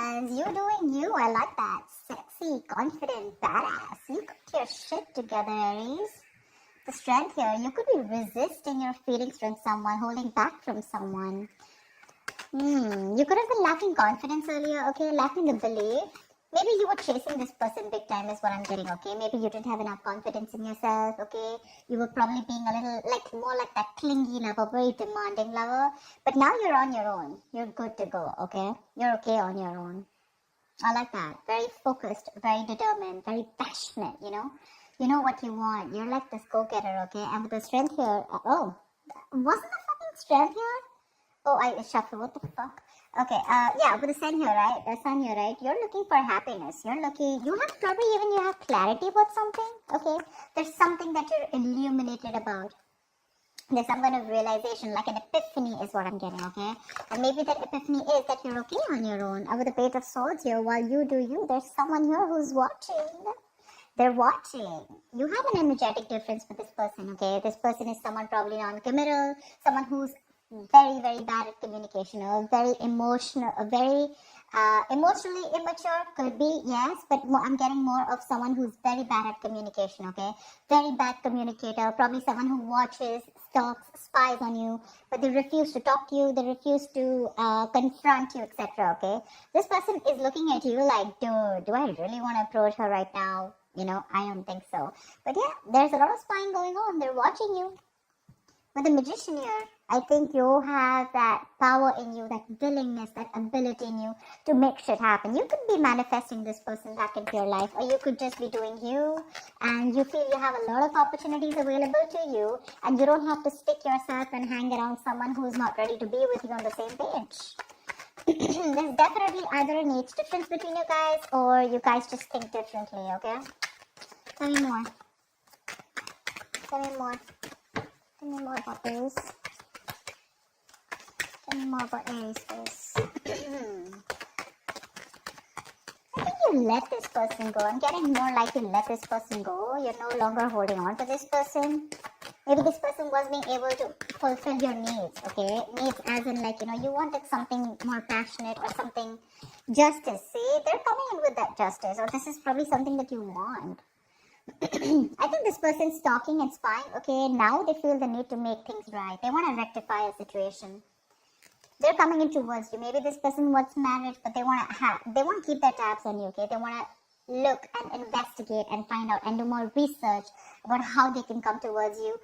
Yes, you doing you. I like that. Sexy, confident, badass. You got your shit together, Aries. The strength here, you could be resisting your feelings from someone, holding back from someone. You could have been lacking confidence earlier, okay? Lacking the belief. Maybe you were chasing this person big time is what I'm getting, okay? Maybe you didn't have enough confidence in yourself, okay? You were probably being a little, more like that clingy lover, very demanding lover. But now you're on your own. You're good to go, okay? You're okay on your own. I like that. Very focused, very determined, very passionate, you know? You know what you want. You're like this go-getter, okay? And with the strength here, wasn't the fucking strength here? Oh, I shuffled. What the fuck? Okay, yeah, with the sun here, right? You're looking for happiness. You have clarity about something, okay? There's something that you're illuminated about. There's some kind of realization, like an epiphany is what I'm getting, okay? And maybe that epiphany is that you're okay on your own. And with the Page of Swords here, while you do you, there's someone here who's watching. They're watching. You have an energetic difference with this person, okay? This person is someone probably non-committal, someone who's very, very bad at communication, or very emotional, very emotionally immature, could be, yes, but I'm getting more of someone who's very bad at communication, okay? Very bad communicator, probably someone who watches, stalks, spies on you, but they refuse to talk to you, they refuse to confront you, etc., okay? This person is looking at you like, dude, do I really want to approach her right now? You know, I don't think so. But yeah, there's a lot of spying going on. They're watching you. With the Magician here, I think you have that power in you, that willingness, that ability in you to make shit happen. You could be manifesting this person back into your life, or you could just be doing you, and you feel you have a lot of opportunities available to you, and you don't have to stick yourself and hang around someone who's not ready to be with you on the same page. There's definitely either an age difference between you guys, or you guys just think differently, okay? Tell me more. Tell me more. Tell me more about Aries. Tell me more about Aries, please. I think you let this person go. I'm getting more like you let this person go. You're no longer holding on to this person. Maybe this person was being able to fulfill your needs, okay? Needs as in like, you wanted something more passionate or something justice. See, they're coming in with that justice, or this is probably something that you want. I think this person's talking and spying, okay? Now they feel the need to make things right. They want to rectify a situation. They're coming in towards you. Maybe this person wants marriage, but they want to keep their tabs on you, okay? They want to look and investigate and find out and do more research about how they can come towards you,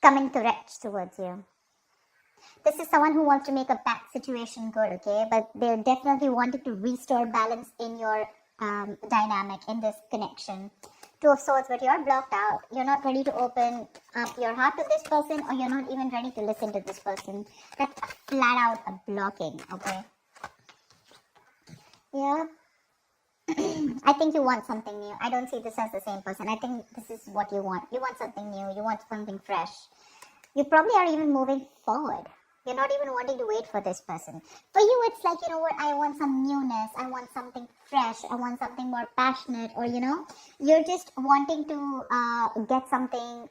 coming correct towards you. This is someone who wants to make a bad situation good, okay? But they're definitely wanting to restore balance in your dynamic, in this connection. Two of Swords, but you're blocked out. You're not ready to open up your heart to this person, or you're not even ready to listen to this person. That's flat out a blocking, okay? Yeah. I think you want something new. I don't see this as the same person. I think this is what you want. You want something new. You want something fresh. You probably are even moving forward. You're not even wanting to wait for this person. For you, it's like, you know what, I want some newness. I want something fresh. I want something more passionate. Or, you're just wanting to get something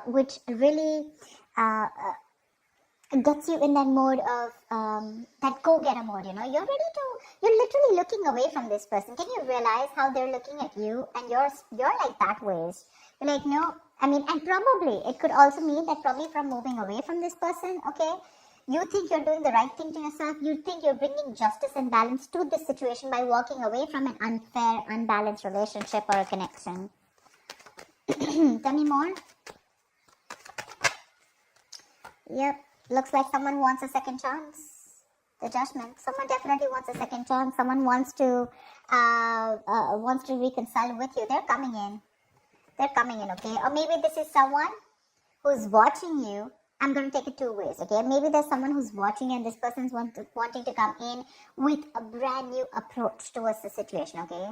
which really gets you in that mode of, that go-getter mode, you're literally looking away from this person. Can you realize how they're looking at you and you're like that ways? You're like, no, and probably, it could also mean that probably from moving away from this person, okay, you think you're doing the right thing to yourself. You think you're bringing justice and balance to this situation by walking away from an unfair, unbalanced relationship or a connection. Tell me more. Yep. Looks like someone wants a second chance. The Judgment. Someone definitely wants a second chance. Someone wants to reconcile with you. They're coming in. Okay? Or maybe this is someone who's watching you. I'm going to take it two ways, okay? Maybe there's someone who's watching and this person's wanting to come in with a brand new approach towards the situation, okay?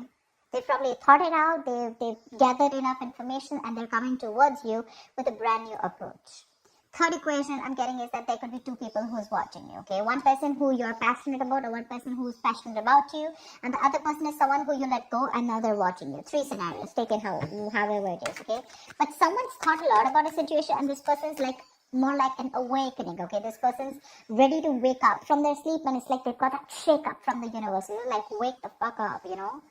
They've probably thought it out, they've gathered enough information, and they're coming towards you with a brand new approach. Third equation I'm getting is that there could be two people who's watching you, okay? One person who you're passionate about, or one person who's passionate about you, and the other person is someone who you let go and now they're watching you. Three scenarios, take it however it is, okay? But someone's thought a lot about a situation and this person's like more like an awakening, okay? This person's ready to wake up from their sleep, and it's like they've got that shake up from the universe. You're like, wake the fuck up, you know?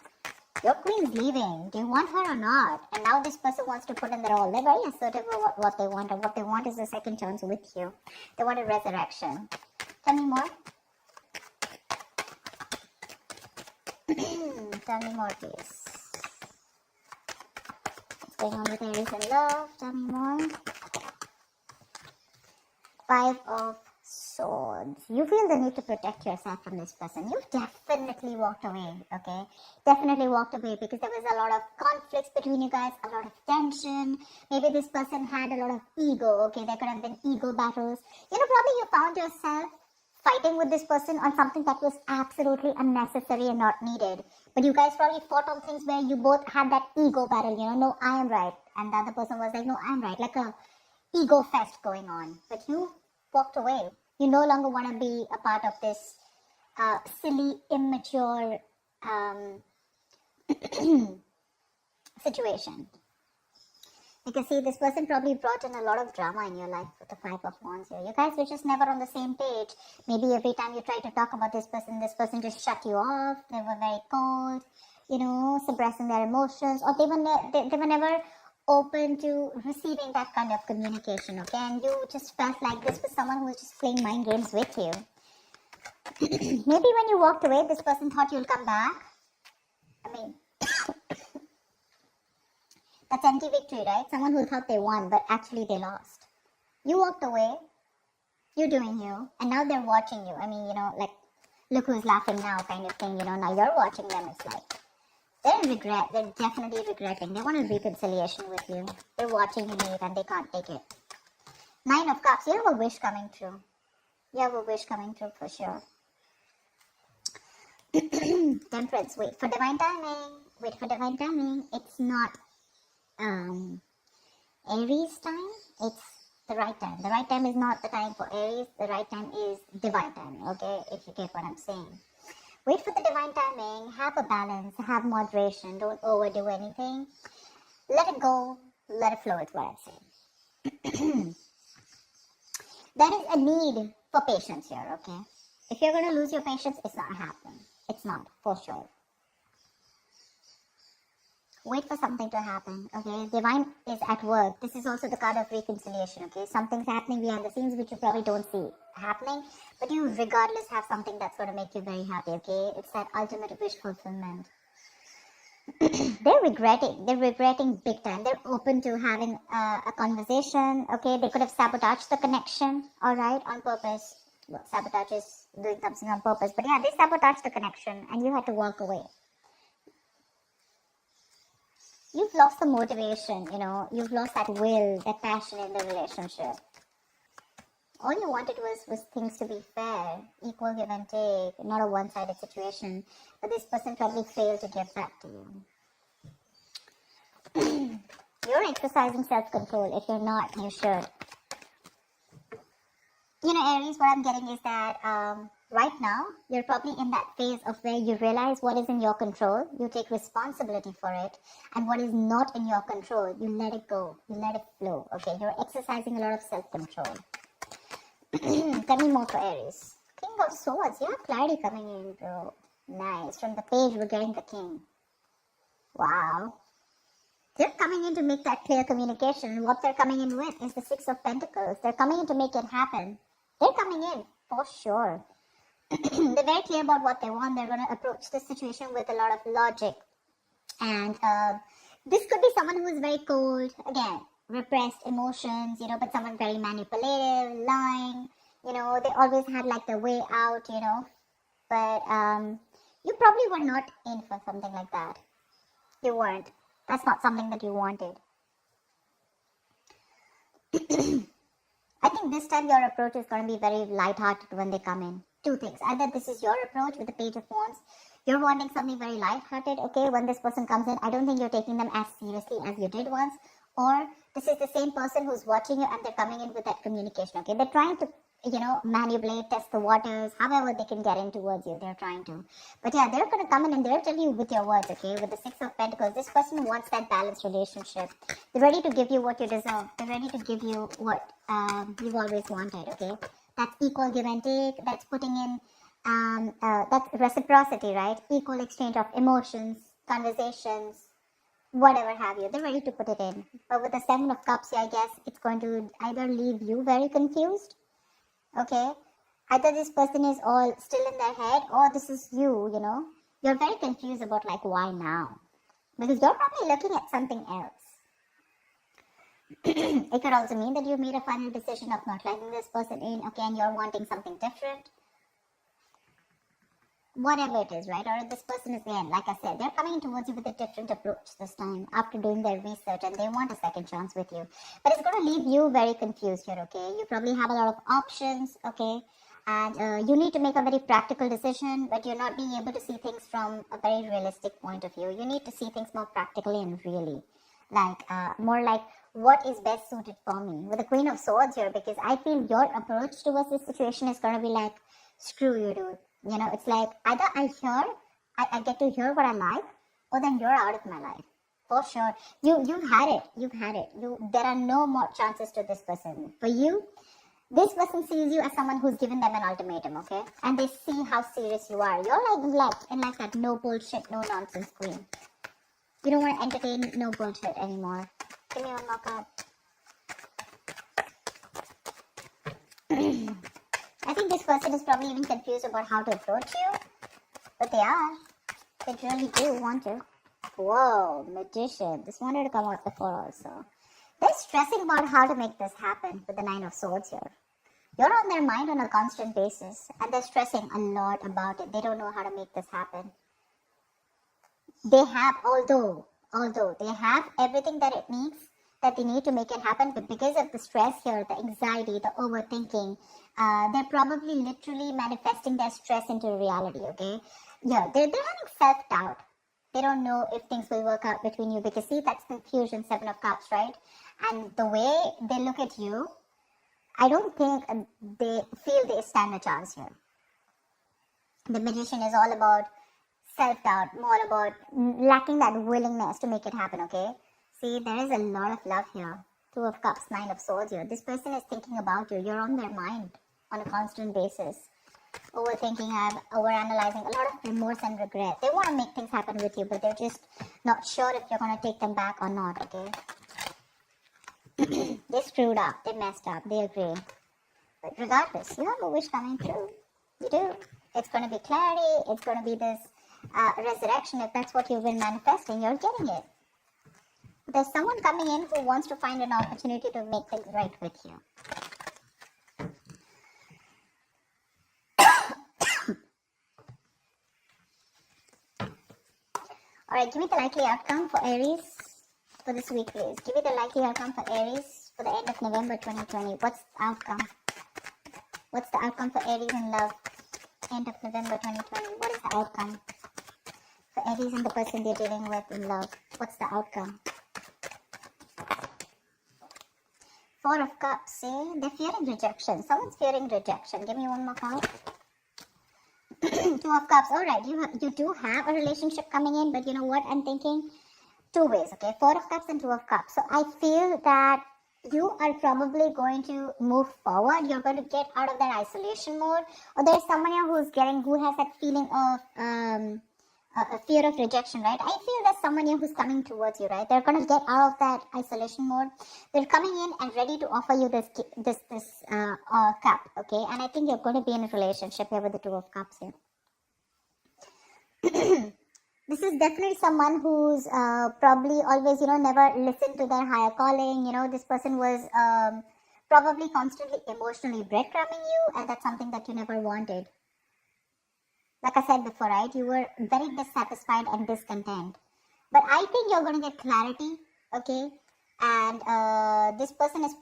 Your queen's leaving. Do you want her or not? And now this person wants to put in their all. They're very assertive about what they want, and what they want is a second chance with you. They want a resurrection. Tell me more. Tell me more, please. What's going on with Aries and love? Tell me more. 5 of Swords. You feel the need to protect yourself from this person. You definitely walked away, okay? Definitely walked away because there was a lot of conflicts between you guys, a lot of tension. Maybe this person had a lot of ego, okay? There could have been ego battles. You know, probably you found yourself fighting with this person on something that was absolutely unnecessary and not needed. But you guys probably fought on things where you both had that ego battle, you know, no, I am right. And the other person was like, no, I'm right. Like a ego fest going on. But you walked away. You no longer want to be a part of this silly, immature situation. Because see, this person probably brought in a lot of drama in your life with the 5 of Wands here. You guys were just never on the same page. Maybe every time you tried to talk about this person just shut you off. They were very cold, you know, suppressing their emotions. Or they were never open to receiving that kind of communication, okay? And you just felt like this was someone who was just playing mind games with you. Maybe when you walked away, this person thought you'll come back. I mean, that's anti-victory, right? Someone who thought they won, but actually they lost. You walked away, you're doing you, and now they're watching you. I mean, you know, like, look who's laughing now kind of thing, you know, now you're watching them. It's like, they're in regret. They're definitely regretting. They want a reconciliation with you. They're watching you leave and they can't take it. 9 of Cups. You have a wish coming true. You have a wish coming true for sure. Temperance. Wait for divine timing. Wait for divine timing. It's not Aries time. It's the right time. The right time is not the time for Aries. The right time is divine timing. Okay, if you get what I'm saying. Wait for the divine timing, have a balance, have moderation, don't overdo anything. Let it go, let it flow is what I'm saying. There is a need for patience here, okay? If you're going to lose your patience, it's not happening. It's not, for sure. Wait for something to happen, okay? Divine is at work. This is also the card of reconciliation, okay? Something's happening behind the scenes which you probably don't see happening, but you regardless have something that's going to make you very happy, okay? It's that ultimate wish fulfillment. They're regretting big time. They're open to having a conversation, okay? They could have sabotaged the connection, all right, on purpose. Well, sabotage is doing something on purpose, but yeah, they sabotaged the connection and you had to walk away. You've lost the motivation, you know, you've lost that will, that passion in the relationship. All you wanted was things to be fair, equal give and take, not a one-sided situation. But this person probably failed to give that to you. You're exercising self-control. If you're not, you should. You know, Aries, what I'm getting is that right now, you're probably in that phase of where you realize what is in your control, you take responsibility for it, and what is not in your control, you let it go, you let it flow, okay? You're exercising a lot of self-control. Tell me more for Aries. King of Swords, you have clarity coming in, bro. Nice. From the page, we're getting the King. Wow. They're coming in to make that clear communication. What they're coming in with is the 6 of Pentacles. They're coming in to make it happen. They're coming in, for sure. They're very clear about what they want. They're going to approach this situation with a lot of logic. And this could be someone who is very cold. Again, repressed emotions, you know, but someone very manipulative, lying. You know, they always had like the way out, you know. But you probably were not in for something like that. You weren't. That's not something that you wanted. I think this time your approach is going to be very light-hearted when they come in. 2 things. Either this is your approach with the Page of Wands. You're wanting something very light-hearted, okay? When this person comes in, I don't think you're taking them as seriously as you did once. Or this is the same person who's watching you and they're coming in with that communication, okay? They're trying to manipulate, test the waters, however they can get in towards you. They're trying to. But yeah, they're going to come in and they'll tell you with your words, okay? With the Six of Pentacles, this person wants that balanced relationship. They're ready to give you what you deserve. They're ready to give you what you've always wanted, okay? That's equal give and take. That's putting in, that's reciprocity, right? Equal exchange of emotions, conversations, whatever have you. They're ready to put it in. But with the Seven of Cups, yeah, I guess it's going to either leave you very confused, okay? Either this person is all still in their head, or this is you, You're very confused about like why now. Because you're probably looking at something else. It could also mean that you've made a final decision of not letting this person in, okay, and you're wanting something different. Whatever it is, right? Or this person is again, like I said, they're coming towards you with a different approach this time after doing their research, and they want a second chance with you. But it's going to leave you very confused here, okay? You probably have a lot of options, okay? And you need to make a very practical decision, but you're not being able to see things from a very realistic point of view. You need to see things more practically and really. More like what is best suited for me. With the Queen of Swords here, because I feel your approach towards this situation is going to be like, screw you, dude. It's like either I get to hear what I like, or then you're out of my life. For sure. You've had it. There are no more chances to this person. For you, this person sees you as someone who's given them an ultimatum, okay? And they see how serious you are. You're like that no bullshit, no nonsense queen. You don't want to entertain no bullshit anymore. Give me one more card. I think this person is probably even confused about how to approach you. But they are. They really do want to. Whoa, Magician. This wanted to come out before also. They're stressing about how to make this happen with the Nine of Swords here. You're on their mind on a constant basis. And they're stressing a lot about it. They don't know how to make this happen. They have, although they have everything that it needs, that they need to make it happen, but because of the stress here, the anxiety, the overthinking, they're probably literally manifesting their stress into reality, okay? Yeah, they're having self-doubt. They don't know if things will work out between you, because see, that's confusion, Seven of Cups, right? And the way they look at you, I don't think they feel they stand a chance here. The Magician is all about self-doubt, more about lacking that willingness to make it happen, okay? See, there is a lot of love here. Two of Cups, Nine of Swords here. This person is thinking about you. You're on their mind on a constant basis. Overthinking, overanalyzing, a lot of remorse and regret. They want to make things happen with you, but they're just not sure if you're going to take them back or not, okay? They screwed up. They messed up. They agree. But regardless, you have a wish coming true. You do. It's going to be clarity. It's going to be this resurrection. If that's what you've been manifesting, you're getting it. There's someone coming in who wants to find an opportunity to make things right with you. Alright, give me the likely outcome for Aries for this week, please. Give me the likely outcome for Aries for the end of November 2020. What's the outcome? What's the outcome for Aries in love? End of November 2020. What is the outcome for Aries and the person they're dealing with in love? What's the outcome? Four of Cups, see? They're fearing rejection. Someone's fearing rejection. Give me one more card. Two of Cups. Alright, you do have a relationship coming in, but you know what? I'm thinking two ways, okay? Four of Cups and Two of Cups. So I feel that you are probably going to move forward. You're going to get out of that isolation mode. Or there's someone here who has that feeling of a fear of rejection, right? I feel there's someone here who's coming towards you, right? They're going to get out of that isolation mode. They're coming in and ready to offer you this cup, okay? And I think you're going to be in a relationship here with the Two of Cups here. This is definitely someone who's probably always, never listened to their higher calling. This person was probably constantly emotionally breadcrumbing you, and that's something that you never wanted. Like I said before, right? You were very dissatisfied and discontent. But I think you're going to get clarity, okay? And this person is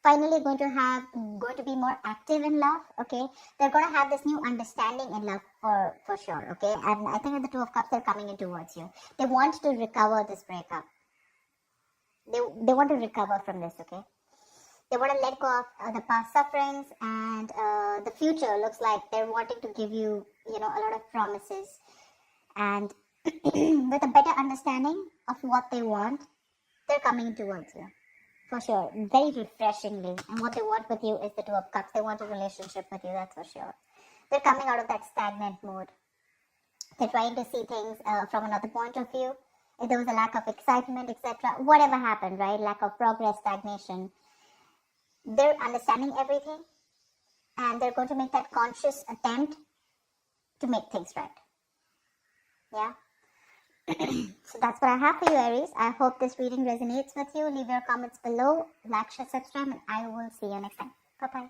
finally going to be more active in love, okay? They're going to have this new understanding in love for sure, okay? And I think with the Two of Cups, they're coming in towards you. They want to recover this breakup. They want to recover from this, okay? They want to let go of the past sufferings, and the future looks like they're wanting to give you, a lot of promises. And with a better understanding of what they want, they're coming towards you. For sure. Very refreshingly. And what they want with you is the Two of Cups. They want a relationship with you, that's for sure. They're coming out of that stagnant mood. They're trying to see things from another point of view. If there was a lack of excitement, etc., whatever happened, right? Lack of progress, stagnation. They're understanding everything, and they're going to make that conscious attempt to make things right. Yeah? So that's what I have for you, Aries. I hope this reading resonates with you. Leave your comments below, like, share, subscribe, and I will see you next time. Bye-bye.